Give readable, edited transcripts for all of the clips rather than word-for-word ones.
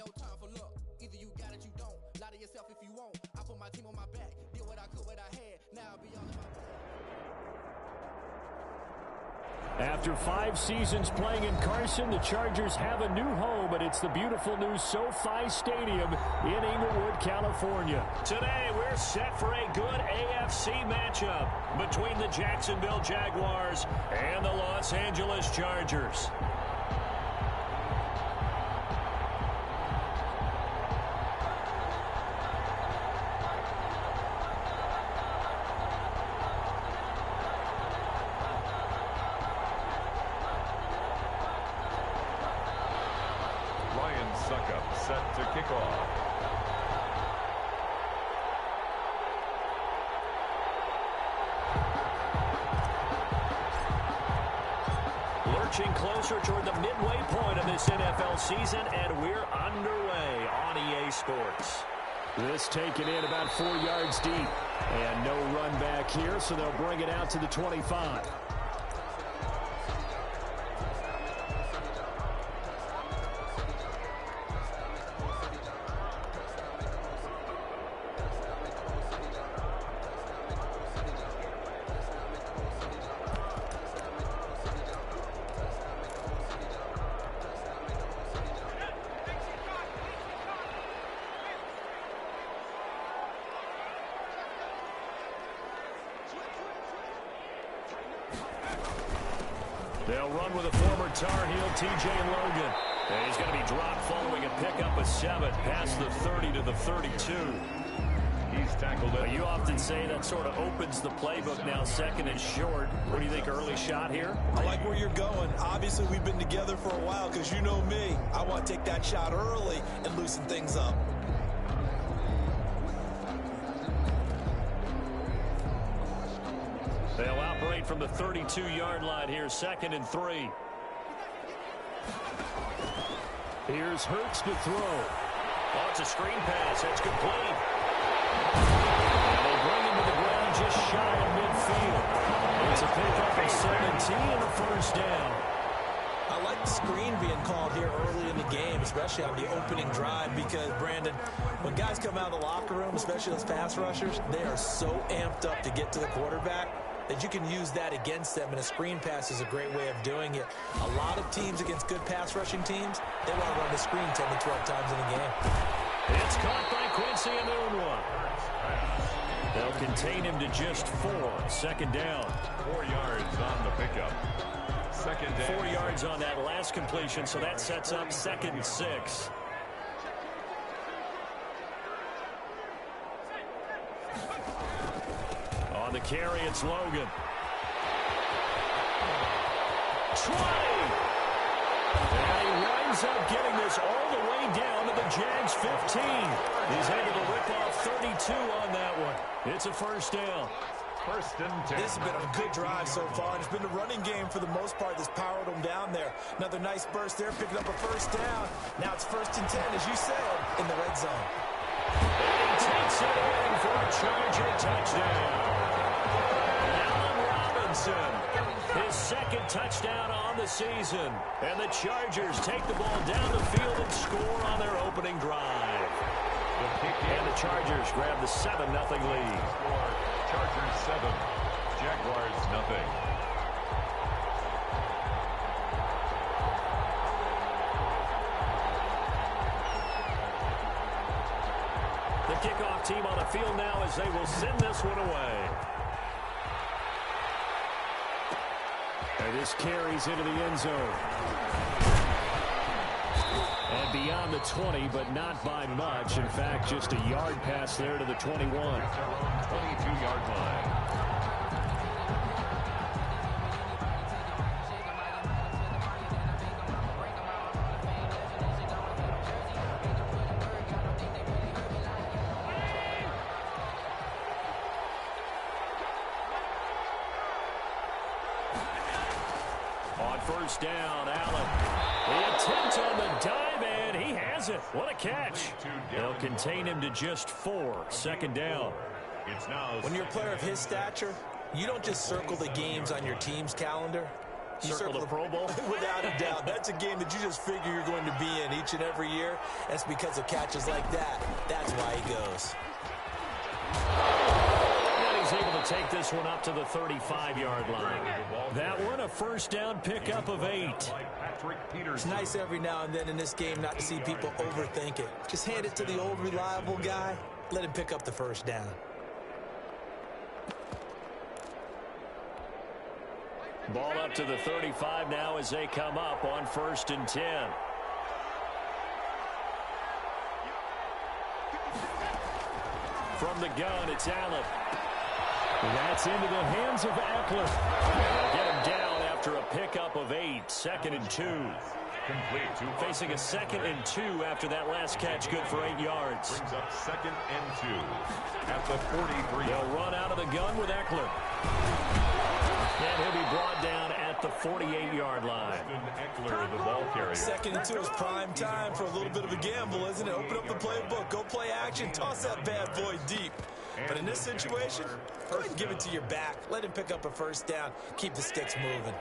no time for luck. Either you got it, you don't. Lie to yourself if you won't. I put my team on my back. Did what I could, what I had. Now I'll be all in my bag. After 5 seasons playing in Carson, the Chargers have a new home, and it's the beautiful new SoFi Stadium in Inglewood, California. Today, we're set for a good AFC matchup between the Jacksonville Jaguars and the Los Angeles Chargers. Set to kick off. Lurching closer toward the midway point of this NFL season, and we're underway on EA Sports. This taken in about 4 yards deep. And no run back here, so they'll bring it out to the 25. They'll run with a former Tar Heel, TJ Logan. And he's going to be dropped following a pickup of 7 past the 30 to the 32. He's tackled it. You often say that sort of opens the playbook now, second and short. What do you think, early shot here? I like where you're going. Obviously, we've been together for a while because you know me. I want to take that shot early and loosen things up. They'll operate from the 32-yard line here, 2nd and 3. Here's Hurts to throw. Oh, it's a screen pass. It's complete. And they bring him to the ground just shy of midfield. It's a pickup of 17 and a first down. I like the screen being called here early in the game, especially on the opening drive, because, Brandon, when guys come out of the locker room, especially those pass rushers, they are so amped up to get to the quarterback that you can use that against them, and a screen pass is a great way of doing it. A lot of teams against good pass rushing teams, they want to run the screen 10 to 12 times in a game. It's caught by Quincy Enunwa. They'll contain him to just 4. 2nd down. 4 yards on the pickup. 2nd down. 4 yards on that last completion, so that sets up 2nd and 6. On the carry, it's Logan. 20! And he winds up getting this all the way down to the Jags 15. He's able to rip off 32 on that one. It's a first down. 1st and 10. This has been a good drive so far. It's been the running game for the most part that's powered them down there. Another nice burst there, picking up a first down. Now it's 1st and 10, as you said, in the red zone. And he takes it in for a Charger touchdown. Allen Robinson, his 2nd touchdown on the season. And the Chargers take the ball down the field and score on their opening drive. And the Chargers grab the 7-0 lead. Chargers 7, Jaguars nothing. The kickoff team on the field now as they will send this one away. And this carries into the end zone. And beyond the 20, but not by much. In fact, just a yard pass there to the 21. 22-yard line. On first down, Allen. The attempt on the dive, and he has it. What a catch. They'll contain him to just 4. 2nd down. It's now when you're a player of his stature, you don't just circle the games on your team's calendar. You circle the Pro Bowl? Without a doubt. That's a game that you just figure you're going to be in each each and every year. And it's because of catches like that. That's why he goes. And he's able to take this one up to the 35-yard line. That one a first down pickup of 8. It's nice every now and then in this game not to see people overthink it. Just hand it to the old reliable guy. Let him pick up the first down. Ball up to the 35 now as they come up on 1st and 10. From the gun, it's Allen. And that's into the hands of Eckler. They'll get him down after a pickup of 8. 2nd and 2. Complete. Facing a 2nd and 2 after that last catch, good for 8 yards. Brings up 2nd and 2 at the 43. They'll run out of the gun with Eckler. And he'll be brought down at the 48-yard line. Eckler, the ball carrier. 2nd and 2 is prime time for a little bit of a gamble, isn't it? Open up the playbook, go play action, toss that bad boy deep. But in this situation, go ahead and give it to your back. Let him pick up a first down. Keep the sticks moving.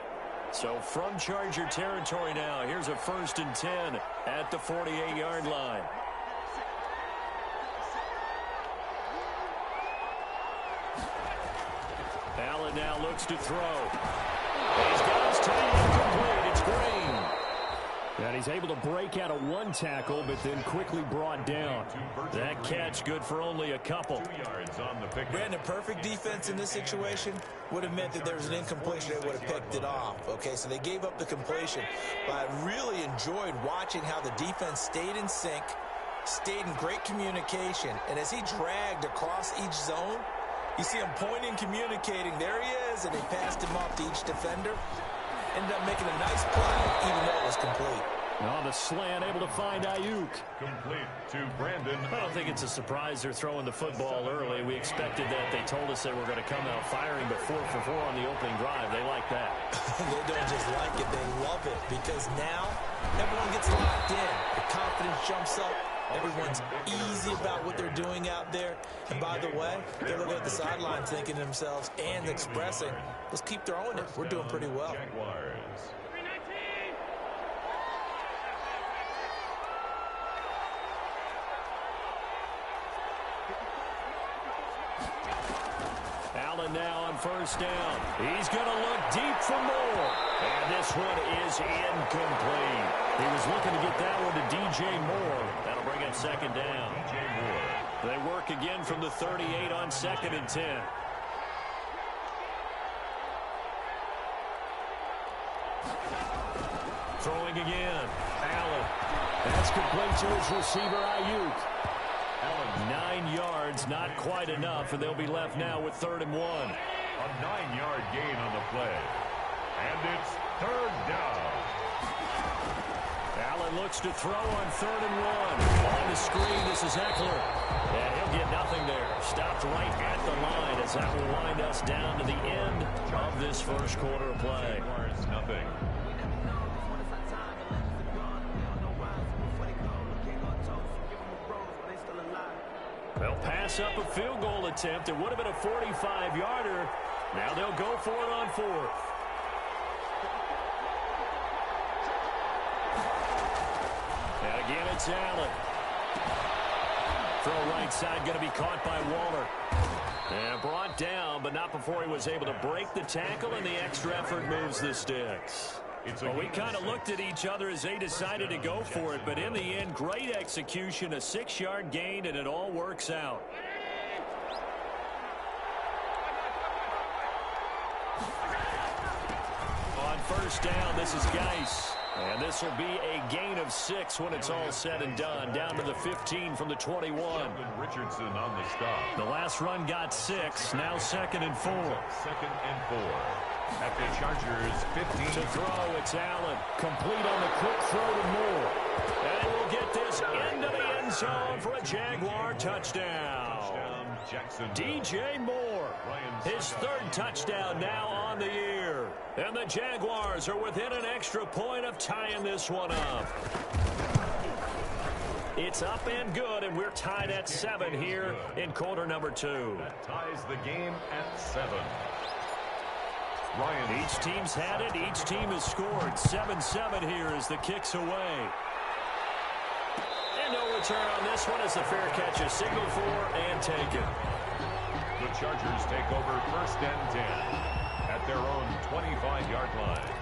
So from Charger territory now, here's a 1st and 10 at the 48-yard line. Allen now looks to throw. He's got his tight end complete. It's Green. And he's able to break out of one tackle, but then quickly brought down. That catch good for only a couple. 2 yards on the pick. Brandon, perfect defense in this situation would have meant that there was an incompletion. They would have picked it off. Okay, so they gave up the completion. But I really enjoyed watching how the defense stayed in sync, stayed in great communication. And as he dragged across each zone, you see him pointing, communicating. There he is, and they passed him off to each defender. Ended up making a nice play, even though it was complete. On the slant, able to find Ayuk. Complete to Brandon. I don't think it's a surprise they're throwing the football early. We expected that. They told us they were going to come out firing, but 4 for 4 on the opening drive. They like that. They don't just like it, they love it, because now everyone gets locked in. The confidence jumps up. Everyone's easy about what they're doing out there. And by the way, they're looking at the sideline thinking to themselves and expressing, let's keep throwing it. We're doing pretty well. Allen now on 1st down. He's going to look deep for more. And this one is incomplete. He was looking to get that one to DJ Moore. That'll bring up 2nd down. DJ Moore. They work again from the 38 on 2nd and 10. Throwing again. Allen. That's complete to his receiver, Ayuk. 9 yards, not quite enough, and they'll be left now with 3rd and 1. A 9-yard gain on the play. And it's 3rd down. Allen looks to throw on 3rd and 1. On the screen, this is Eckler. And he'll get nothing there. Stopped right at the line as that will wind us down to the end of this first quarter of play. Nothing. They'll pass up a field goal attempt. It would have been a 45-yarder. Now they'll go for it on 4th. And again, it's Allen. Throw right side, going to be caught by Waller. And brought down, but not before he was able to break the tackle, and the extra effort moves the sticks. Well, we kind of looked at each other as they decided to go for it, but in the end, great execution, a 6-yard gain, and it all works out. On 1st down, this is Geis. And this will be a gain of 6 when it's all said and done. Down to the 15 from the 21. Richardson on the stop. The last run got 6. Now 2nd and 4. 2nd and 4. At the Chargers 15. To throw, it's Allen. Complete on the quick throw to Moore. And we'll get this into the end zone for a Jaguar touchdown. DJ Moore, his 3rd touchdown now on the year. And the Jaguars are within an extra point of tying this one up. It's up and good, and we're tied at 7 here in quarter number 2. That ties the game at 7. Each team's had it. Each team has scored. 7-7 here as the kick's away. return on this one as the fair catch is signaled for and taken. The Chargers take over 1st and 10 at their own 25-yard line.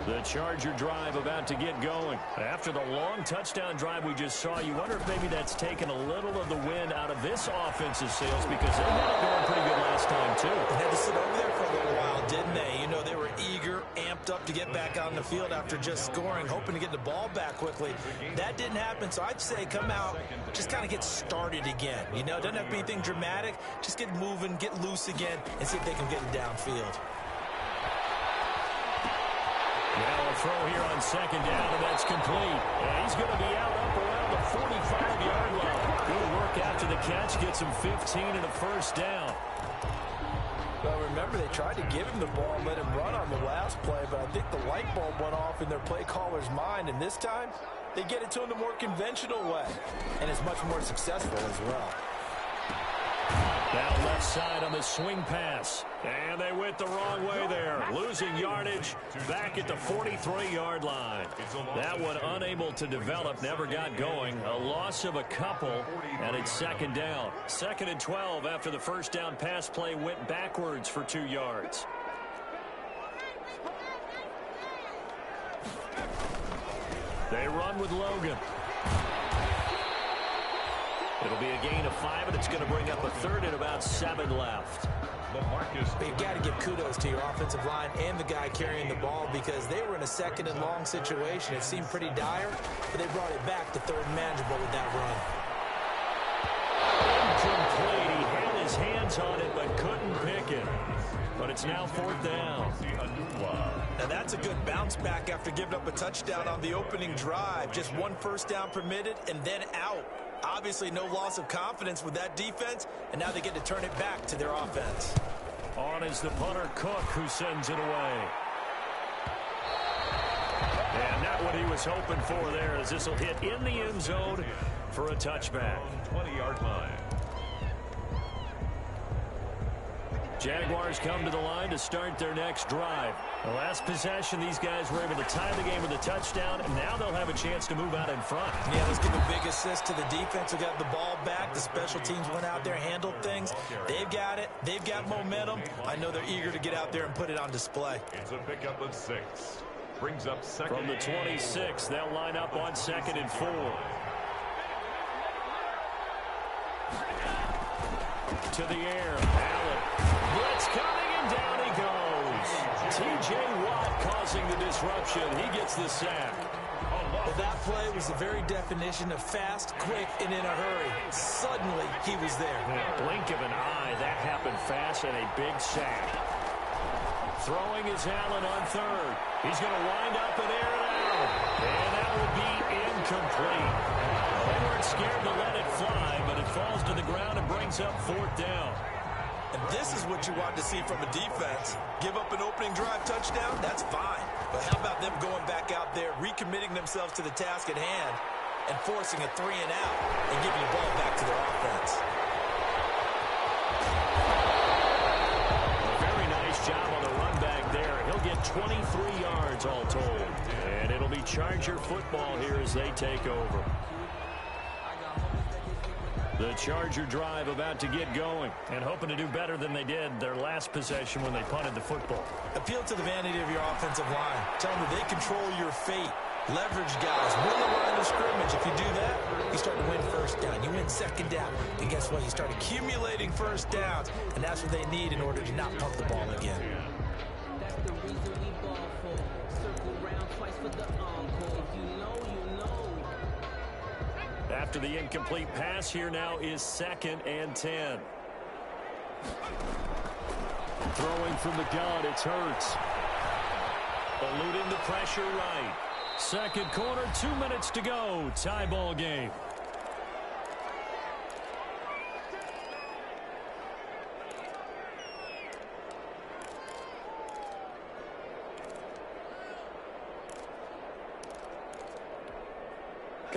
The Charger drive about to get going. After the long touchdown drive we just saw, you wonder if maybe that's taken a little of the wind out of this offensive sails because they had it going pretty good last time, too. They had to sit over there for a little while, didn't they? You know, they were eager, amped up to get back out on the field after just scoring, hoping to get the ball back quickly. That didn't happen, so I'd say come out, just kind of get started again. You know, doesn't have to be anything dramatic. Just get moving, get loose again, and see if they can get it downfield. Now a throw here on 2nd down, and that's complete. And he's going to be out up around the 45-yard line. Good work after the catch. Gets him 15 and a 1st down. Well, remember, they tried to give him the ball and let him run on the last play, but I think the light bulb went off in their play caller's mind, and this time they get it to him the more conventional way, and it's much more successful as well. Now left side on the swing pass. And they went the wrong way there. Losing yardage back at the 43-yard line. That one unable to develop, never got going. A loss of a couple, and it's 2nd down. 2nd and 12 after the 1st down pass play went backwards for 2 yards. They run with Logan. It'll be a gain of 5, and it's going to bring up a 3rd and about 7 left. You've got to give kudos to your offensive line and the guy carrying the ball because they were in a 2nd and long situation. It seemed pretty dire, but they brought it back to 3rd and manageable with that run. Incomplete. He had his hands on it, but couldn't pick it. But it's now 4th down. Now that's a good bounce back after giving up a touchdown on the opening drive. Just 1 first down permitted and then out. Obviously no loss of confidence with that defense, and now they get to turn it back to their offense. On is the punter, Cook, who sends it away. And not what he was hoping for there, as this will hit in the end zone for a touchback. 20-yard line. Jaguars come to the line to start their next drive. The last possession, these guys were able to tie the game with a touchdown, and now they'll have a chance to move out in front. Yeah, let's give a big assist to the defense who got the ball back. The special teams went out there, handled things. They've got it. They've got momentum. I know they're eager to get out there and put it on display. It's a pickup of 6. Brings up 2nd. From the 26, they'll line up on 2nd and 4. To the air, Allen. Blitz coming, and down he goes. T.J. Watt causing the disruption. He gets the sack. Well, that play was the very definition of fast, quick, and in a hurry. Suddenly, he was there. Blink of an eye, that happened fast, and a big sack. Throwing is Allen on 3rd. He's going to wind up and air it out. And that will be incomplete. They weren't scared to let it fly, but it falls to the ground and brings up 4th down. And this is what you want to see from a defense. Give up an opening drive touchdown, that's fine. But how about them going back out there, recommitting themselves to the task at hand, and forcing a 3 and out, and giving the ball back to their offense. A very nice job on the run back there. He'll get 23 yards all told. And it'll be Charger football here as they take over. The Charger drive about to get going and hoping to do better than they did their last possession when they punted the football. Appeal to the vanity of your offensive line. Tell them that they control your fate. Leverage guys. Win the line of scrimmage. If you do that, you start to win 1st down. You win 2nd down. And guess what? You start accumulating 1st downs. And that's what they need in order to not pump the ball again. That's the reason we ball for. Circle round twice for the encore. If you know, you know. After the incomplete pass, here now is 2nd and 10. Throwing from the gun, it's Hurts. Eluding the pressure right. 2nd quarter, 2 minutes to go. Tie ball game.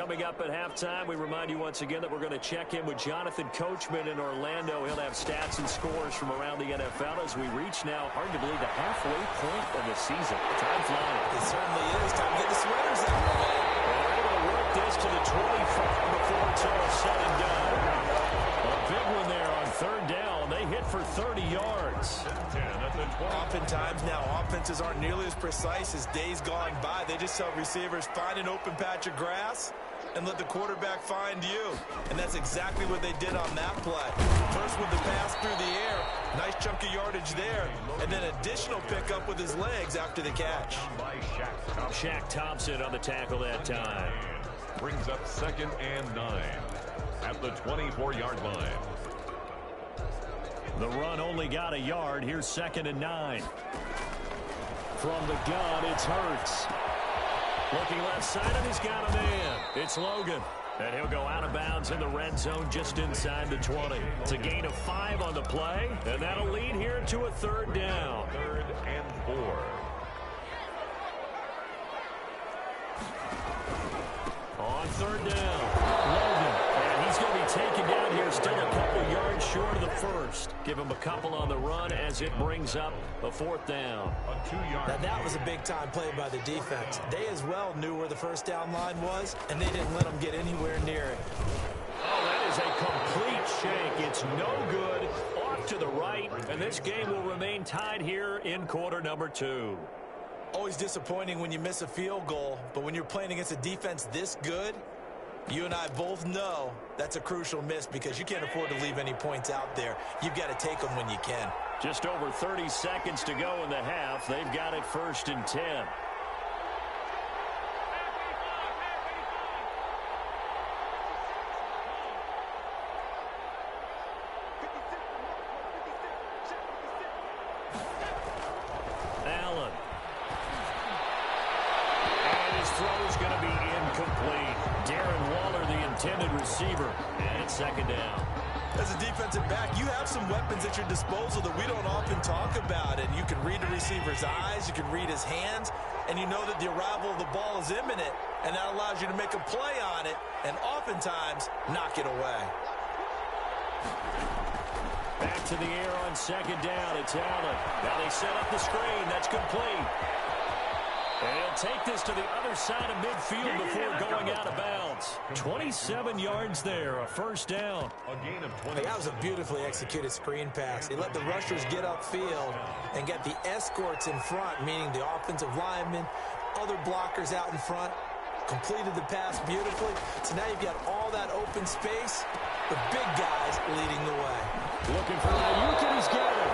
Coming up at halftime, we remind you once again that we're going to check in with Jonathan Coachman in Orlando. He'll have stats and scores from around the NFL as we reach now, hard to believe, the halfway point of the season. Time flying. It certainly is. Time to get the sweaters out, man. They're able to work this to the 25 before it's all said and done. A big one there on third down. They hit for 30 yards. Oftentimes now, offenses aren't nearly as precise as days gone by. They just tell receivers, find an open patch of grass and let the quarterback find you. And that's exactly what they did on that play. First with the pass through the air, nice chunk of yardage there, and then additional pickup with his legs after the catch. Shaq Thompson on the tackle that time. Brings up 2nd and 9 at the 24-yard line. The run only got a yard. Here's 2nd and 9. From the gun, it's Hurts. Looking left side, and he's got a man. It's Logan. And he'll go out of bounds in the red zone just inside the 20. It's a gain of 5 on the play, and that'll lead here to a 3rd down. 3rd and 4. On 3rd down, Logan. And he's going to be taken down here, still a couple yards short of the first. Give him a couple on the run as it brings up a 4th down. Now that was a big-time play by the defense. They as well knew where the first down line was, and they didn't let them get anywhere near it. Oh, that is a complete shank. It's no good. Off to the right, and this game will remain tied here in quarter number 2. Always disappointing when you miss a field goal, but when you're playing against a defense this good, you and I both know that's a crucial miss because you can't afford to leave any points out there. You've got to take them when you can. Just over 30 seconds to go in the half. They've got it 1st and 10. Allen. And his throw is going to be incomplete. Darren Waller, the intended receiver, and it's 2nd down. As a defensive back, you have some weapons at your disposal that we don't often talk about. And you can read the receiver's eyes, you can read his hands, and you know that the arrival of the ball is imminent, and that allows you to make a play on it and oftentimes knock it away. Back to the air on 2nd down. It's Allen. Now they set up the screen. That's complete. And he'll take this to the other side of midfield before going out of bounds. 27 yards there, a 1st down. A gain of 20. That was a beautifully executed screen pass. They let the rushers get upfield and get the escorts in front, meaning the offensive linemen, other blockers out in front, completed the pass beautifully. So now you've got all that open space, the big guys leading the way. Looking for Ayuk, and he's got it.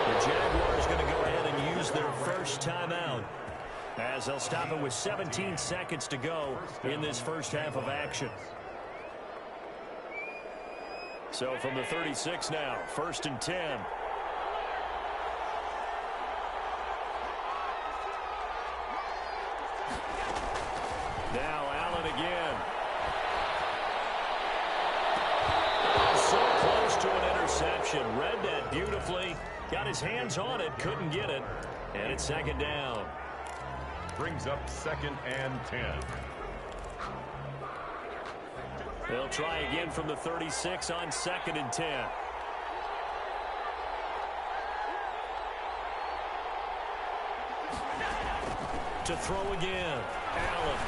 The Jaguars going to go ahead and use their first timeout, as they'll stop it with 17 seconds to go in this first half of action. So from the 36 now, 1st and 10. Now Allen again. So close to an interception. Read that beautifully. Got his hands on it, couldn't get it. And it's 2nd down. Brings up 2nd and 10. They'll try again from the 36 on 2nd and 10. To throw again. Allen.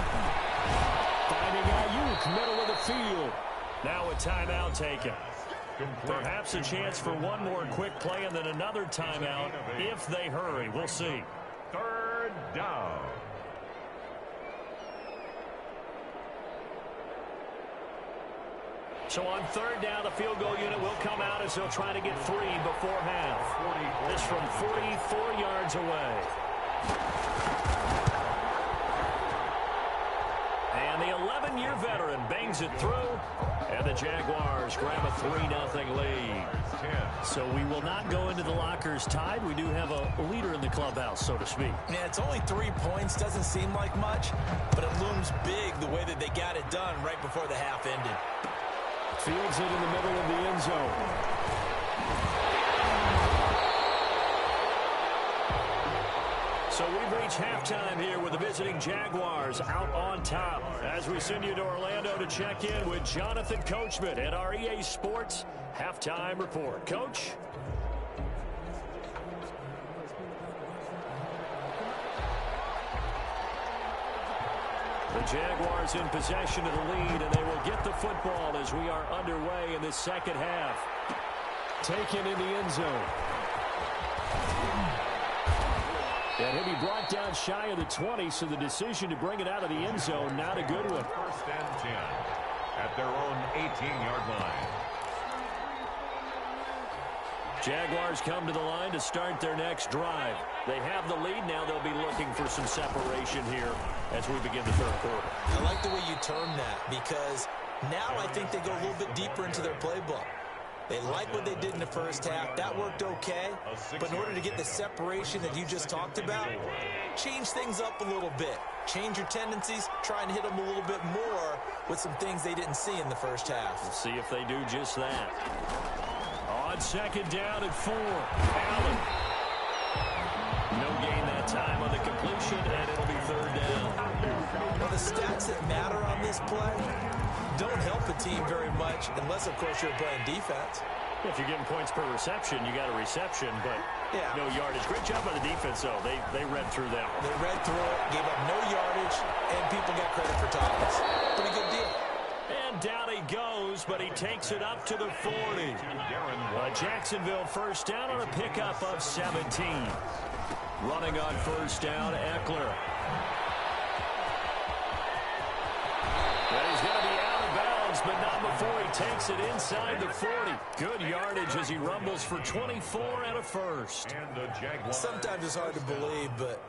Finding Ayuk, middle of the field. Now a timeout taken. Perhaps a chance for one more quick play and then another timeout if they hurry. We'll see. 3rd down. So on 3rd down, the field goal unit will come out as they'll try to get 3 before half. This from 44 yards away. And the 11-year veteran bangs it through, and the Jaguars grab a 3-0 lead. So we will not go into the lockers tied. We do have a leader in the clubhouse, so to speak. Yeah, it's only 3 points. Doesn't seem like much, but it looms big the way that they got it done right before the half ended. Fields it in the middle of the end zone. So we've reached halftime here with the visiting Jaguars out on top. As we send you to Orlando to check in with Jonathan Coachman at our EA Sports Halftime Report. Coach? The Jaguars in possession of the lead, and they will get the football as we are underway in the second half. Taken in the end zone. And he'll be brought down shy of the 20, so the decision to bring it out of the end zone, not a good one. First and 10 at their own 18-yard line. Jaguars come to the line to start their next drive. They have the lead. Now they'll be looking for some separation here as we begin the third quarter. I like the way you term that, because now I think they go a little bit deeper into their playbook. They like what they did in the first half. That worked okay. But in order to get the separation that you just talked about, change things up a little bit. Change your tendencies. Try and hit them a little bit more with some things they didn't see in the first half. We'll see if they do just that. On second down and 4. Allen. No gain that time on the completion, and it'll be third down. Well, the stats that matter on this play don't help a team very much unless, of course, you're playing defense. If you're getting points per reception, you got a reception, but no yardage. Great job by the defense, though. They read through that one. They read through it, gave up no yardage, and people got credit for toppings. Pretty good deal. And down he goes, but he takes it up to the 40. Jacksonville first down on a pickup of 17. Running on first down, Eckler. He's going to be out of bounds, but not before he takes it inside the 40. Good yardage as he rumbles for 24 and a first. Sometimes it's hard to believe, but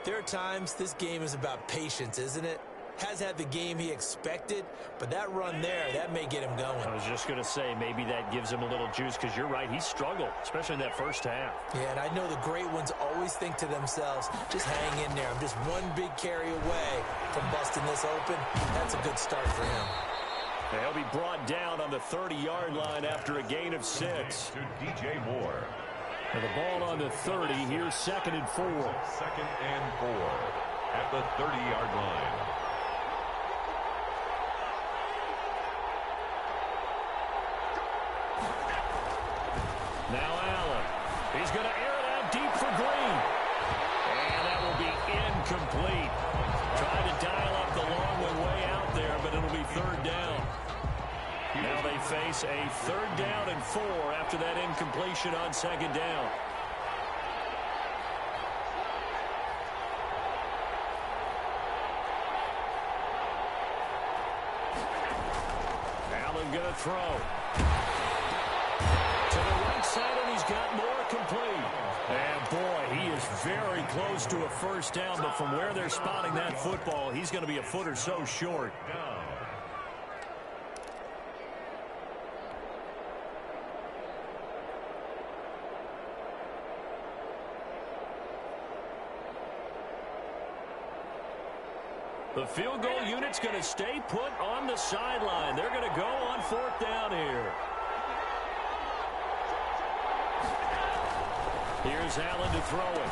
there are times this game is about patience, isn't it? Has had the game he expected, but that run there, that may get him going. I was just going to say, maybe that gives him a little juice, because you're right, he struggled, especially in that first half. Yeah, and I know the great ones always think to themselves, just hang in there. I'm just one big carry away from busting this open. That's a good start for him. He'll be brought down on the 30-yard line after a gain of 6. To DJ Moore. And the ball on the 30, here's 2nd and 4. 2nd and 4 at the 30-yard line. Now Allen. He's going to air it out deep for Green. And that will be incomplete. Trying to dial up the long one way out there, but it'll be third down. Now they face a third down and 4 after that incompletion on second down. Allen going to throw. And he's got more complete. And boy, he is very close to a first down, but from where they're spotting that football, he's going to be a foot or so short. The field goal unit's going to stay put on the sideline. They're going to go on fourth down here. Here's Allen to throw it.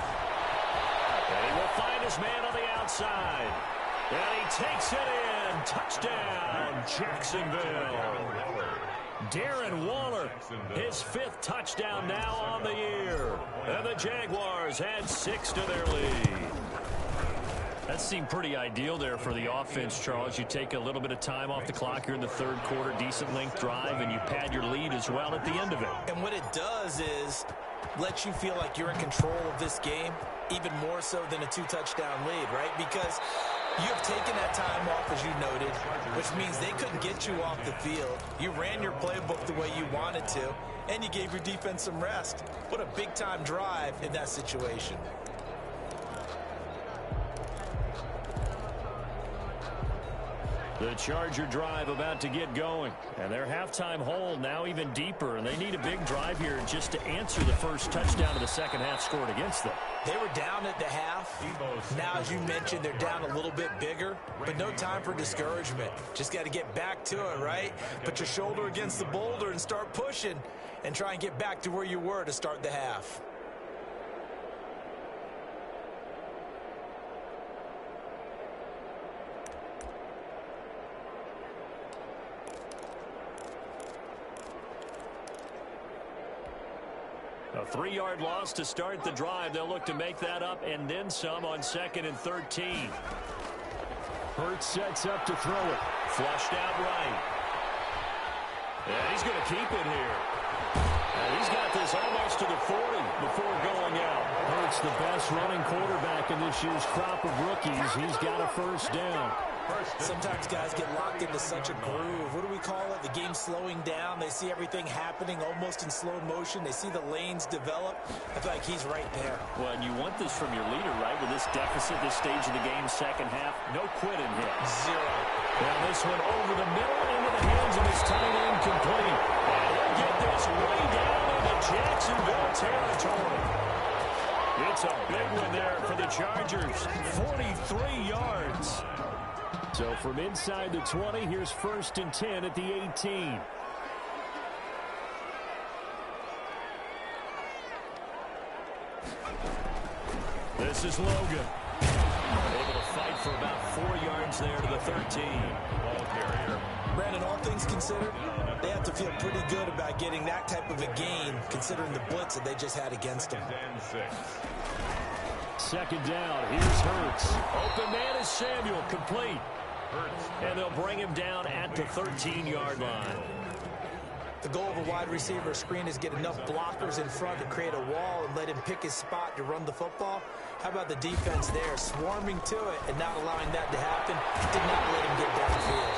And he will find his man on the outside. And he takes it in. Touchdown, Jacksonville. Darren Waller, his 5th touchdown now on the year. And the Jaguars add 6 to their lead. That seemed pretty ideal there for the offense, Charles. You take a little bit of time off the clock here in the third quarter, decent length drive, and you pad your lead as well at the end of it. And what it does is let you feel like you're in control of this game, even more so than a 2-touchdown lead, right? Because you have taken that time off, as you noted, which means they couldn't get you off the field. You ran your playbook the way you wanted to, and you gave your defense some rest. What a big-time drive in that situation. The Charger drive about to get going. And their halftime hole now even deeper. And they need a big drive here just to answer the first touchdown of the second half scored against them. They were down at the half. Now, as you mentioned, they're down a little bit bigger. But no time for discouragement. Just got to get back to it, right? Put your shoulder against the boulder and start pushing. And try and get back to where you were to start the half. 3-yard loss to start the drive. They'll look to make that up and then some on 2nd and 13. Hurts sets up to throw it. Flushed out right. And he's going to keep it here. And he's got this almost to the 40 before going out. Hurts the best running quarterback in this year's crop of rookies. He's got a first down. Sometimes guys get locked into such a groove. What do we call it? The game's slowing down. They see everything happening almost in slow motion. They see the lanes develop. I feel like he's right there. Well, and you want this from your leader, right? With this deficit, this stage of the game, second half, no quitting here. 0. Now this one over the middle into the hands of his tight end, complete. And he'll get this way down into Jacksonville territory. It's a big one there for the Chargers. 43 yards. So from inside the 20, here's 1st and 10 at the 18. This is Logan. Able to fight for about 4 yards there to the 13. Ball carrier. Brandon, all things considered, they have to feel pretty good about getting that type of a gain, considering the blitz that they just had against them. 2nd down. Here's Hurts. Open man is Samuel, complete. And they'll bring him down at the 13-yard line. The goal of a wide receiver screen is get enough blockers in front to create a wall and let him pick his spot to run the football. How about the defense there, swarming to it and not allowing that to happen? Did not let him get downfield.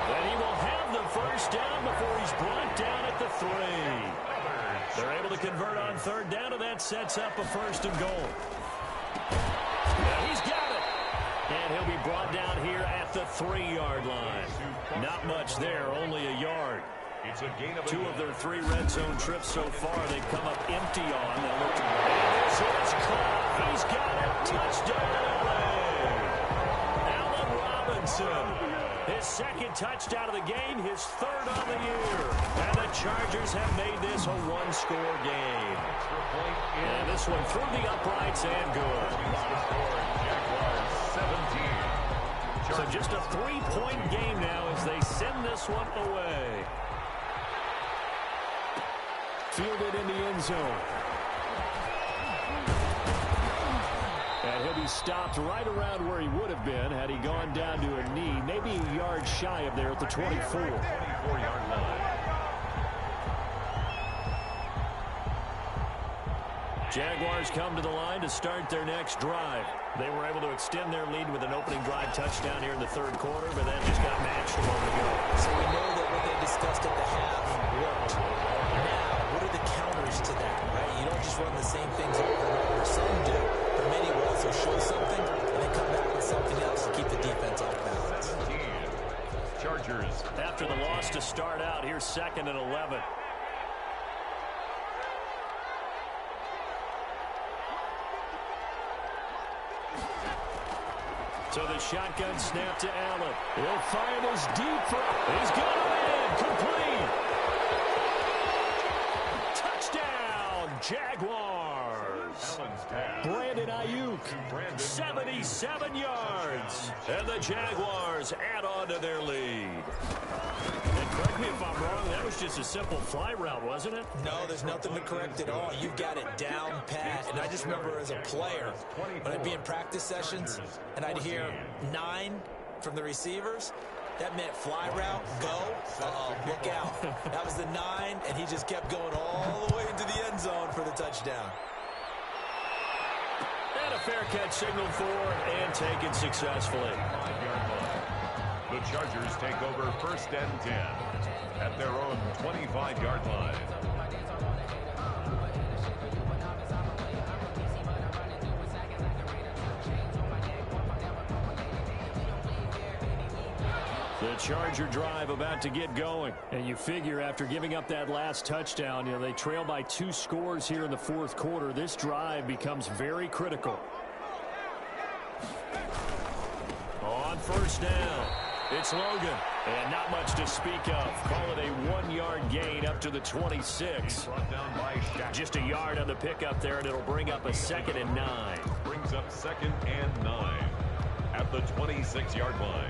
And he will have the first down before he's brought down at the 3. They're able to convert on 3rd down, and that sets up a 1st and goal. He's got it. And he'll be brought down here at the 3-yard line. Not much there, only a yard. It's a gain of 2 of their 3 red zone trips so far, they've come up empty on. And this is caught. He's got it. Touchdown, LA. Allen Robinson. His 2nd touchdown of the game, his 3rd on the year. And the Chargers have made this a 1-score game. And this one through the uprights and good. So just a 3-point game now as they send this one away. Fielded in the end zone. And he'll be stopped right around where he would have been had he gone down to a knee, maybe a yard shy of there at the 24. 24-yard line. Jaguars come to the line to start their next drive. They were able to extend their lead with an opening drive touchdown here in the 3rd quarter, but then just got matched a moment ago. So we know that what they discussed at the half worked. Now, what are the counters to that, right? You don't just run the same things over and over. Some do, but many will also show something and then come back with something else to keep the defense off balance. Chargers. After the loss to start out, here's 2nd and 11. So the shotgun snap to Allen. He'll fire this deep for... He's got it in. Complete. Touchdown, Jaguars. Brandon Ayuk. 77 yards. And the Jaguars add on to their lead. And correct me if I'm wrong, that was just a simple fly route, wasn't it? No, there's nothing to correct at all. You've got it down pat. And I just remember as a player, when I'd be in practice sessions, and I'd hear 9 from the receivers, that meant fly route, go, look out. That was the 9, and he just kept going all the way into the end zone for the touchdown. And a fair catch signaled for and taken successfully. The Chargers take over 1st and 10 at their own 25-yard line. The Charger drive about to get going. And you figure after giving up that last touchdown, they trail by 2 scores here in the 4th quarter. This drive becomes very critical. On 1st down, it's Logan. And not much to speak of. Call it a 1-yard gain up to the 26. Just a yard on the pickup there, and it'll bring up a 2nd and 9. Brings up 2nd and 9 at the 26-yard line.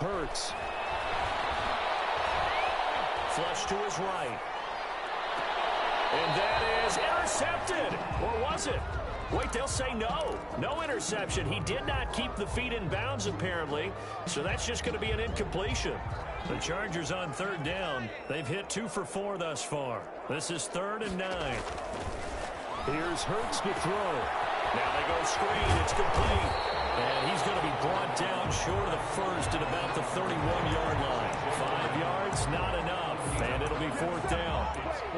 Hurts. Flush to his right. And that is intercepted. Or was it? Wait, they'll say no. No interception. He did not keep the feet in bounds, apparently. So that's just going to be an incompletion. The Chargers on third down. They've hit 2 for 4 thus far. This is 3rd and 9. Here's Hurts to throw. Now they go screen. It's complete. And he's going to be brought down short of the first at about the 31-yard line. 5 yards, not enough. And it'll be 4th down.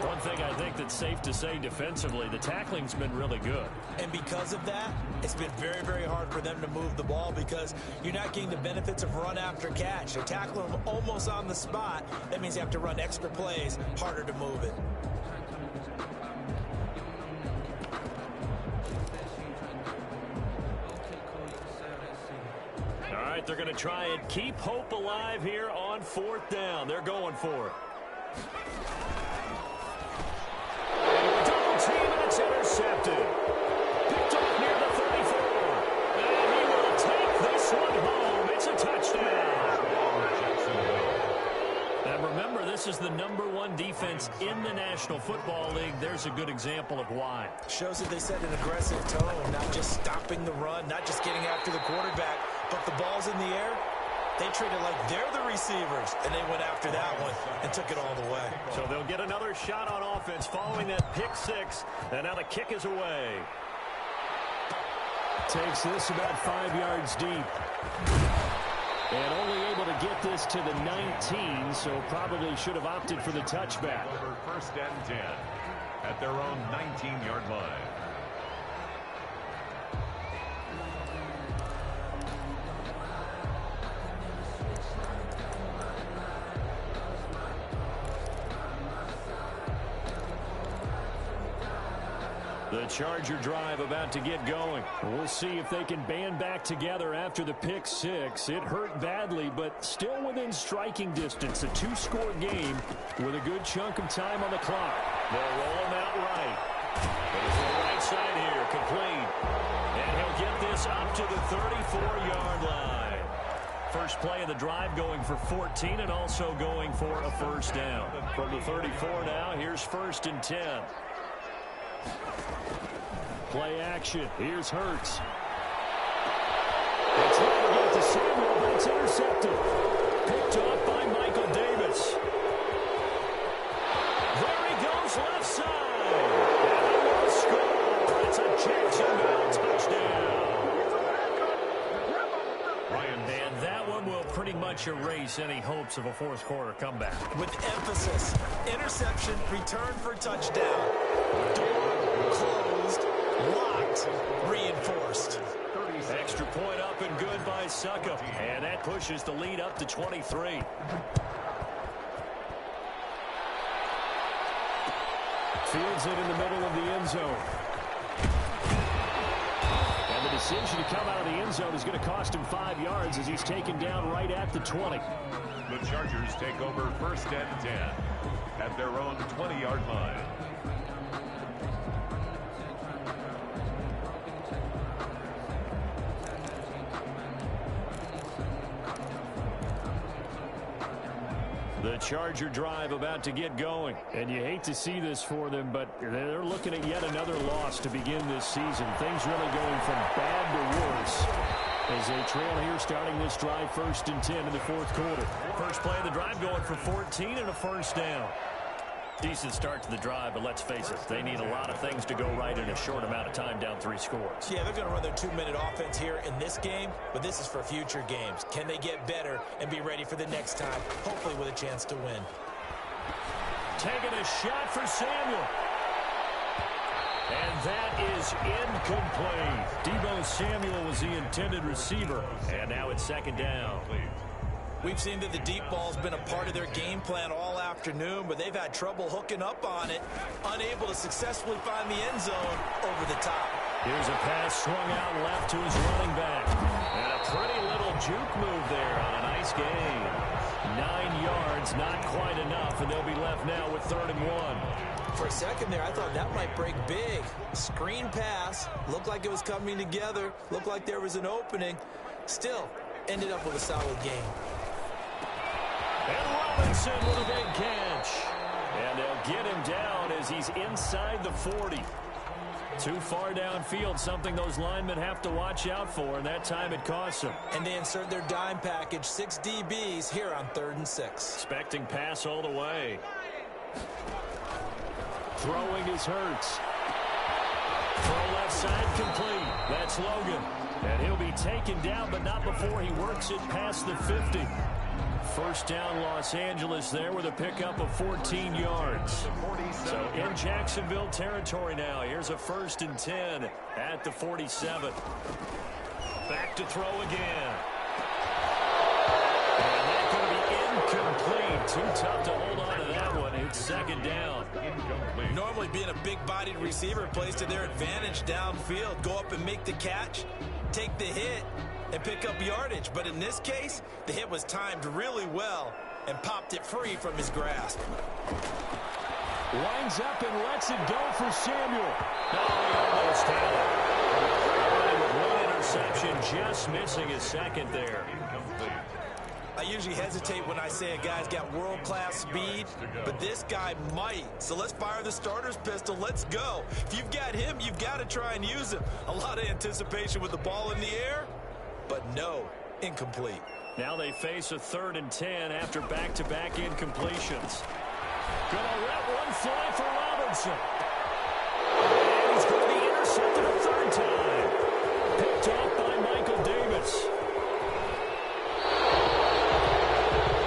One thing I think that's safe to say defensively, the tackling's been really good. And because of that, it's been very, very hard for them to move the ball because you're not getting the benefits of run after catch. They're tackling them almost on the spot. That means you have to run extra plays, harder to move it. All right, they're going to try and keep hope alive here on 4th down. They're going for it. Double team, and it's intercepted. Picked up near the 34. And he will take this one home. It's a touchdown. And remember, this is the #1 defense in the National Football League. There's a good example of why. Shows that they set an aggressive tone, not just stopping the run, not just getting after the quarterback, but the ball's in the air. They treat it like they're the receivers, and they went after that one and took it all the way. So they'll get another shot on offense following that pick 6, and now the kick is away. Takes this about 5 yards deep. And only able to get this to the 19, so probably should have opted for the touchback. Over 1st and 10 at their own 19-yard line. The Charger drive about to get going. We'll see if they can band back together after the pick 6. It hurt badly, but still within striking distance. A 2-score game with a good chunk of time on the clock. They'll roll him out right. Goes to the right side here, complete. And he'll get this up to the 34-yard line. First play of the drive going for 14 and also going for a 1st down. From the 34 now, here's 1st and 10. Play action. Here's Hurts. They're trying to get it to Samuel, but it's intercepted. Picked off by Michael Davis. There he goes, left side. And he will score. It's a Jacksonville touchdown. And that one will pretty much erase any hopes of a 4th quarter comeback. With emphasis, interception, return for touchdown. Door closed, locked, reinforced. Extra point up and good by Suckup. And that pushes the lead up to 23. Fields it in the middle of the end zone. And the decision to come out of the end zone is going to cost him 5 yards as he's taken down right at the 20. The Chargers take over 1st and 10 at their own 20-yard line. The Charger drive about to get going. And you hate to see this for them, but they're looking at yet another loss to begin this season. Things really going from bad to worse as they trail here starting this drive 1st and 10 in the 4th quarter. First play of the drive going for 14 and a 1st down. Decent start to the drive, but let's face it, they need a lot of things to go right in a short amount of time down 3 scores. Yeah, they're going to run their 2-minute offense here in this game, but this is for future games. Can they get better and be ready for the next time, hopefully with a chance to win? Taking a shot for Samuel. And that is incomplete. Deebo Samuel was the intended receiver, and now it's 2nd down. We've seen that the deep ball's been a part of their game plan all afternoon, but they've had trouble hooking up on it, unable to successfully find the end zone over the top. Here's a pass swung out left to his running back. And a pretty little juke move there on a nice gain. 9 yards, not quite enough, and they'll be left now with 3rd and 1. For a second there, I thought that might break big. Screen pass, looked like it was coming together, looked like there was an opening. Still, ended up with a solid game. And Robinson with a big catch. catch. And they'll get him down as he's inside the 40. Too far downfield, something those linemen have to watch out for, and that time it costs them. And they insert their dime package, 6 DBs here on 3rd and 6. Expecting pass all the way. Throwing is Hurts. Throw left side complete. That's Logan. And he'll be taken down, but not before he works it past the 50. First down, Los Angeles there with a pickup of 14 yards. So in Jacksonville territory now. Here's a 1st and 10 at the 47. Back to throw again. And that's going to be incomplete. Too tough to hold on to that one. It's 2nd down. Normally being a big-bodied receiver plays to their advantage downfield. Go up and make the catch, take the hit, and pick up yardage. But in this case, the hit was timed really well and popped it free from his grasp. Winds up and lets it go for Samuel. Oh, he almost had it. One interception, just missing his 2nd there. I usually hesitate when I say a guy's got world-class speed, but this guy might. So let's fire the starter's pistol. Let's go. If you've got him, you've got to try and use him. A lot of anticipation with the ball in the air, but no, incomplete. Now they face a 3rd and 10 after back-to-back incompletions. Gonna let one fly for Robinson. And he's going to be intercepted a 3rd time. Picked off by Michael Davis.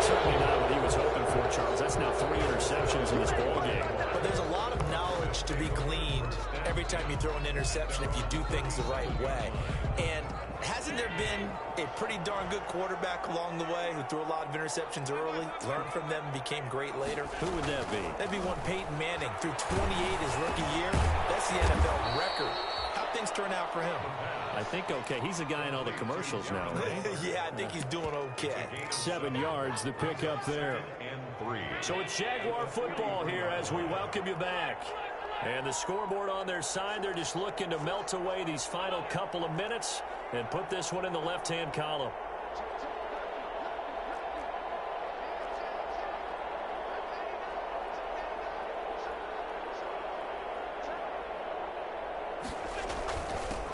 Certainly not what he was hoping for, Charles. That's now 3 interceptions in this ballgame. But there's a lot of knowledge to be gleaned every time you throw an interception if you do things the right way. And hasn't there been a pretty darn good quarterback along the way who threw a lot of interceptions early, learned from them, and became great later? Who would that be? That'd be one Peyton Manning. Threw 28 his rookie year. That's the NFL record. How'd things turn out for him? I think okay. He's a guy in all the commercials now, right? Yeah, I think he's doing okay. 7 yards, the pickup there. So it's Jaguar football here as we welcome you back. And the scoreboard on their side, they're just looking to melt away these final couple of minutes and put this one in the left-hand column.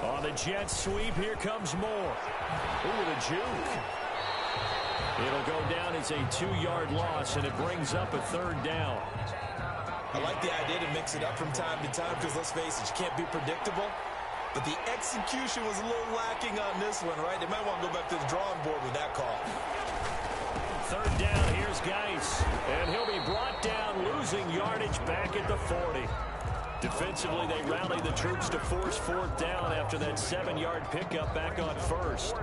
On the jet sweep, here comes Moore. Ooh, the juke. It'll go down as a 2-yard loss, and it brings up a 3rd down. I like the idea to mix it up from time to time because, let's face it, you can't be predictable. But the execution was a little lacking on this one, right? They might want to go back to the drawing board with that call. 3rd down, here's Geis. And he'll be brought down, losing yardage back at the 40. Defensively, they rally the troops to force 4th down after that 7-yard pickup back on 1st.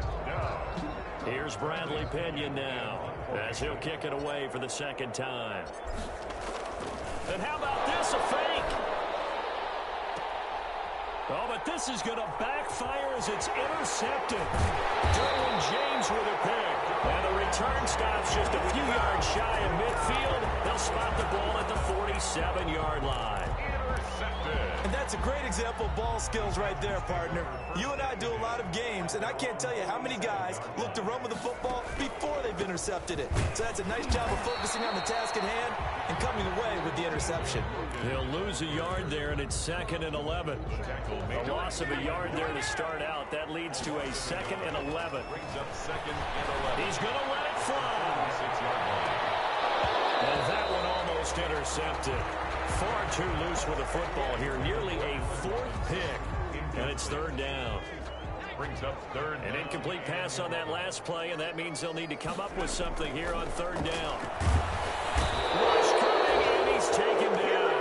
Here's Bradley Pinion now as he'll kick it away for the 2nd time. And how about this, a fake? Oh, but this is going to backfire as it's intercepted. Derwin James with a pick. And the return stops just a few yards shy of midfield. They'll spot the ball at the 47-yard line. And that's a great example of ball skills right there, partner. You and I do a lot of games, and I can't tell you how many guys look to run with the football before they've intercepted it. So that's a nice job of focusing on the task at hand and coming away with the interception. He'll lose a yard there, and it's 2nd and 11. A loss of a yard there to start out. That leads to a 2nd and 11. He's going to let it fly. And that one almost intercepted. Far too loose with the football here. Nearly a 4th pick. And it's 3rd down. Brings up 3rd. An incomplete pass on that last play, and that means they'll need to come up with something here on 3rd down. Rush coming, and he's taken down.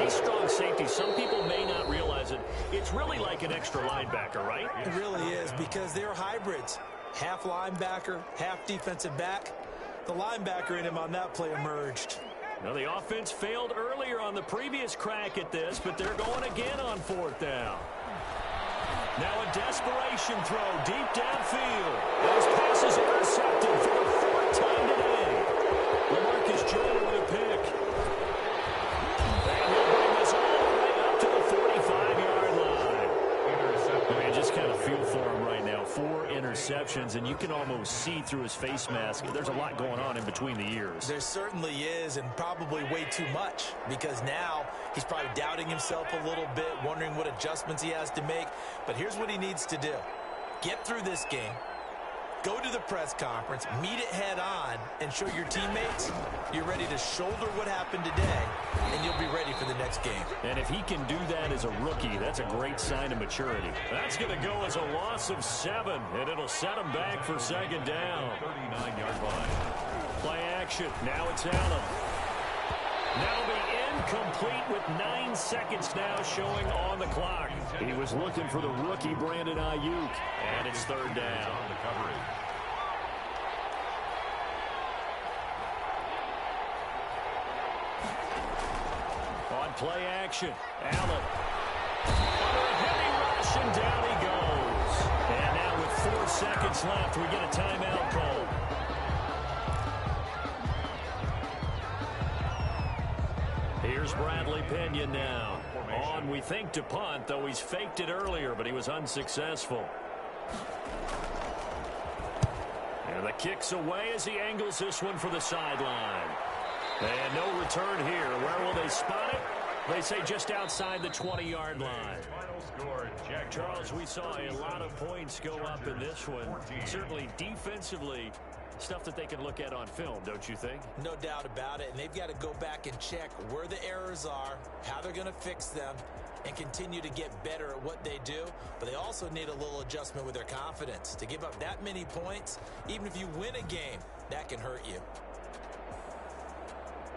These strong safeties, some people may not realize it. It's really like an extra linebacker, right? It really is, because they're hybrids. Half linebacker, half defensive back. The linebacker in him on that play emerged. Now, the offense failed earlier on the previous crack at this, but they're going again on 4th down. Now a desperation throw deep downfield. Those passes intercepted for the 4th time today. LaMarcus Joyner with a pick. And he'll bring this all the way up to the 45-yard line. I mean, just kind of feel for him right now. 4 interceptions. interceptions, and you can almost see through his face mask. There's a lot going on in between the ears. There certainly is, and probably way too much, because now he's probably doubting himself a little bit, wondering what adjustments he has to make. But here's what he needs to do. Get through this game. Go to the press conference, meet it head on, and show your teammates you're ready to shoulder what happened today, and you'll be ready for the next game. And if he can do that as a rookie, that's a great sign of maturity. That's going to go as a loss of 7, and it'll set him back for second down. 39-yard line. Play action. Now it's Allen. That'll be incomplete with 9 seconds now showing on the clock. He was looking for the rookie Brandon Ayuk, and it's third down. On the coverage. On play action, Allen. Under a heavy rush, and down he goes. And now with 4 seconds left, we get a timeout call. Here's Bradley Pinion now. On, we think, to punt, though he's faked it earlier, but he was unsuccessful. And the kick's away as he angles this one for the sideline. And no return here. Where will they spot it? They say just outside the 20-yard line. Final score, Jack Charles, we saw a lot of points go up in this one. Certainly defensively, stuff that they can look at on film, don't you think? No doubt about it, and they've got to go back and check where the errors are, how they're going to fix them, and continue to get better at what they do. But they also need a little adjustment with their confidence. To give up that many points, even if you win a game, that can hurt you.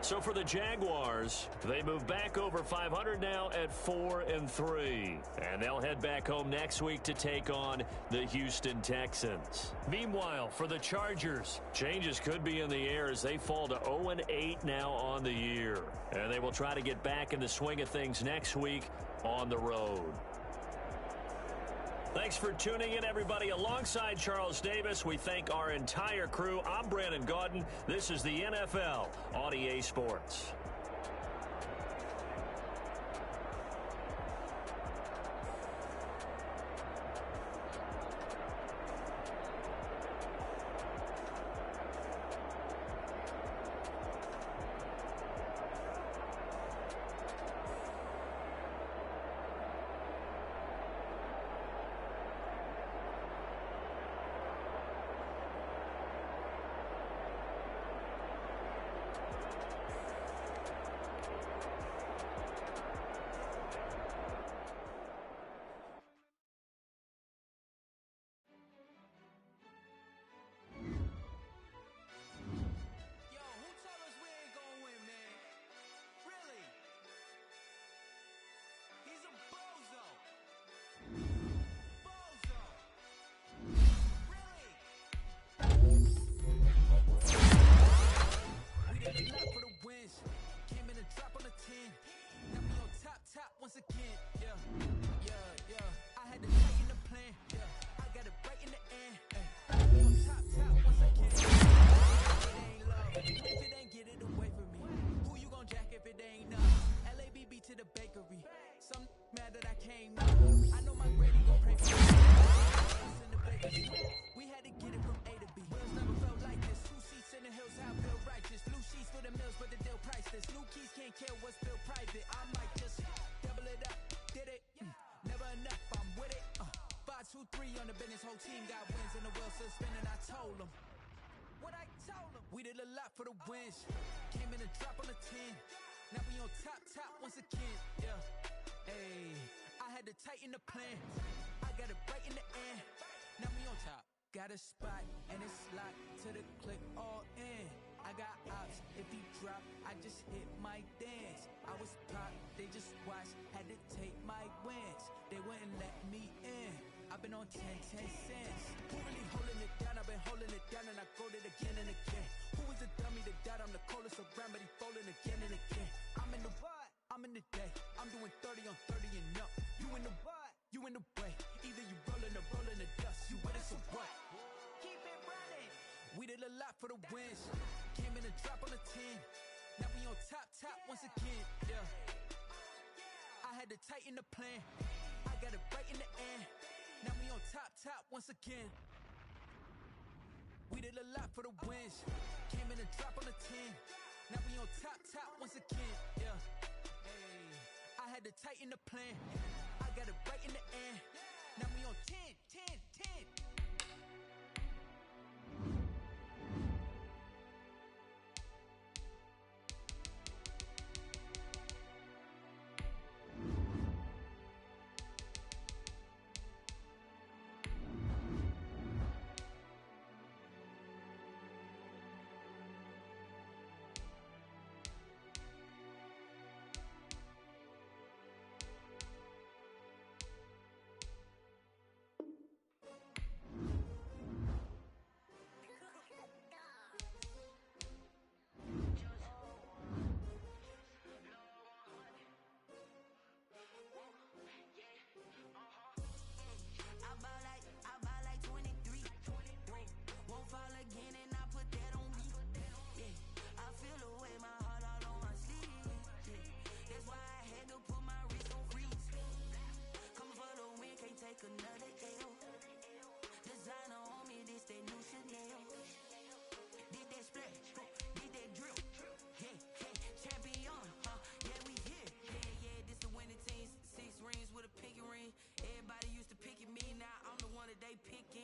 So for the Jaguars, they move back over 500 now at 4-3. And they'll head back home next week to take on the Houston Texans. Meanwhile, for the Chargers, changes could be in the air as they fall to 0-8 now on the year. And they will try to get back in the swing of things next week on the road. Thanks for tuning in, everybody. Alongside Charles Davis, we thank our entire crew. I'm Brandon Gaudin. This is the NFL on EA Sports. Once again, yeah. I had to tighten the plan, I got it right in the end. Top, once again. It ain't love. If it ain't, get it away from me. Who you gon' jack if it ain't up? LABB to the bakery. Some mad that I came up. I know my granny gon' pray for me. In the bakery. We had to get it from A to B. Wheels never felt like this. 2 seats in the hills, how built righteous. Blue sheets for the mills, but the deal priceless. New keys can't care what's built private. I might just double it up, did it, never enough, I'm with it, 5-2-3 on the business, whole team got wins and the wheels still spinning. I told them, what I told them, we did a lot for the wins, came in and drop on the 10, now we on top once again, hey, I had to tighten the plan, I got it right in the end, now we on top, got a spot, and it's locked to the click all in, I got ops, if he drop, I just hit my dance. I was pop, they just watched, had to take my wins. They wouldn't let me in. I've been on 10 cents. Who really holding it down? I've been holding it down and I go it again and again. Who is the dummy that died? I'm the coldest around, but he folding again and again. I'm in the what? I'm in the day. I'm doing 30 on 30 and up. You in the what? You in the way. Either you rolling or rolling the dust. You with us or what? Keep it running. We did a lot for the wins. Came in and drop on the 10. Now we on top once again, I had to tighten the plan, I got it right in the end. Now we on top once again. needed a lot for the wins. Came in a drop on the 10. Now we on top once again, yeah. Hey, I had to tighten the plan. I got it right in the end. Now we on 10. I buy like 23. Won't fall again and I put that on me. Yeah, I feel the way, my heart all on my sleeve. Yeah, that's why I had to put my wrist on freeze. Coming for the win, can't take another L. Designer on me, this that new Chanel. Did that splash, did that drill. Yeah, champion, yeah, we here. Yeah, this the winning team. 6 rings with a pinky ring. Everybody used to pick at me, now I'm the one that they picking.